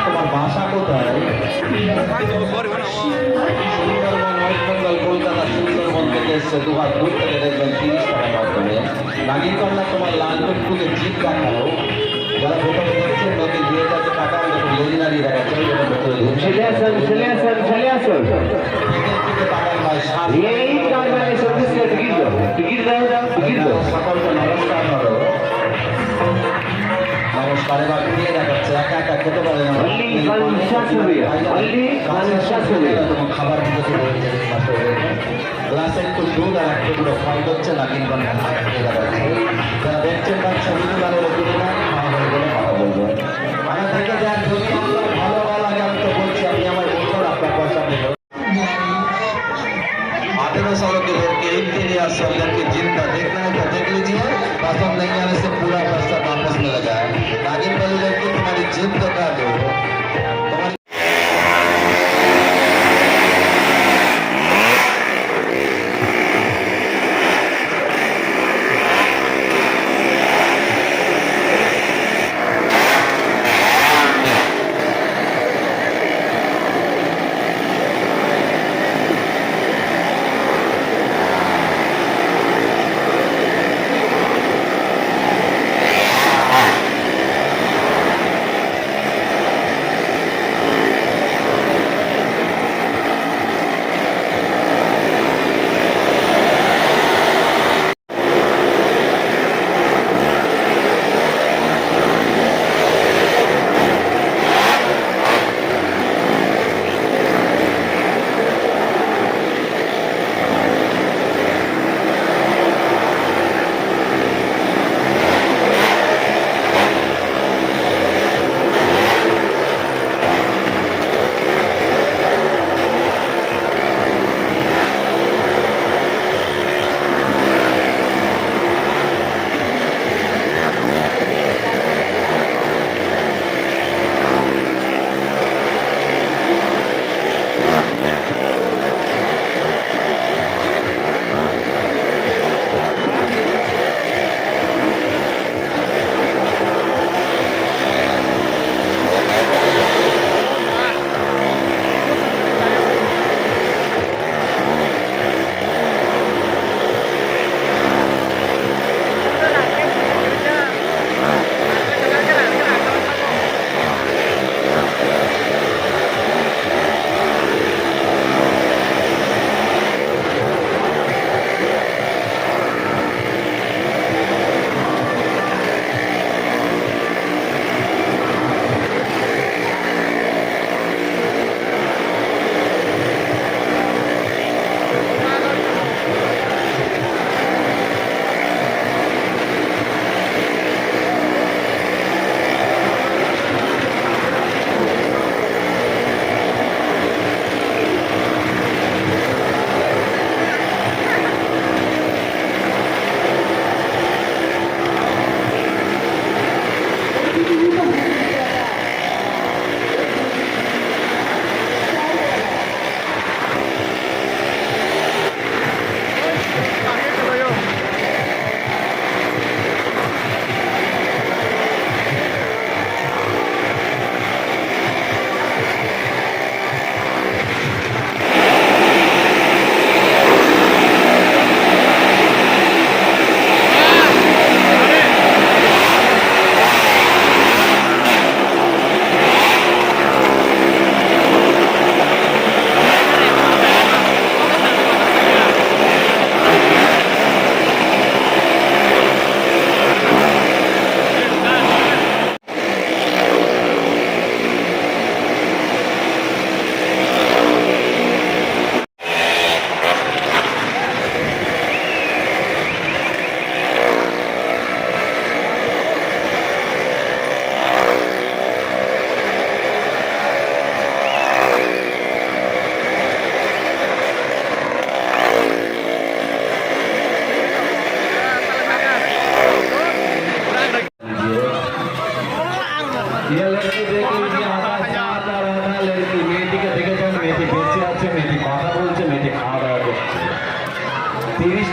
তোমার বাসা কোথায়? কলকাতা সুন্দরবন থেকে এসছে, দুহাত দূর থেকে দেখবেন 30 টাকা মাধ্যমে। নাগিন কন্যা তোমার লালপুর পুজো জিপ দেখাও, যারা ভেতরে দেখছেন নদী দিয়ে যাচ্ছে টাকা লেজি দাঁড়িয়ে দেখাচ্ছে সকলকে নমস্কার করো। নমস্কার। এবার ঘুরিয়ে দেখাচ্ছে, একা একা খেতে পারে না, খাবার দিতে গ্লাসে একটু দুধ আর একটু পুরো ফল করছে না, কিন্তু যারা দেখছেন তার ছবি তুলানোর উপরে না খাওয়া হয়ে গেলে কথা বলবো। আমার থেকে যান যদি আপনার ভালো লাগে আমি তো বলছি, আপনি আমার বলবেন আপনার পয়সা দেব। 18 सालों के लोग के एक दिन या सब के जिंदा देखना है तो देख लीजिए, पसंद नहीं आने से पूरा पैसा वापस मिल जाए। नागिन वाली लड़की तुम्हारी जिद का दो।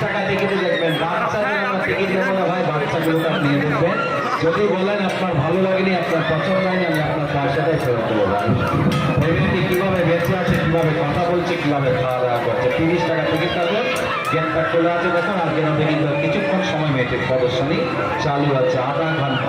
টাকা টিকিটে দেখবেন, বাচ্চাদের আমরা টিকিট নেবো না ভাই, বাচ্চাগুলোকে নিয়ে দেখবেন। যদি বলেন আপনার ভালো লাগেনি, আপনার পছন্দ হয়নি, আমি আপনার পয়সাটাই ফেরত দেবো ভাই। ওই ব্যক্তি কীভাবে বেঁচে আছে, কীভাবে কথা বলছে, কীভাবে খাওয়া দাওয়া করছে। 30 টাকা টিকিট কাটবে, গেটটা খোলা আছে দেখুন। আর কিন্তু কিছুক্ষণ সময় মেয়েটির প্রদর্শনী চালু আছে, আধা ঘন্টা।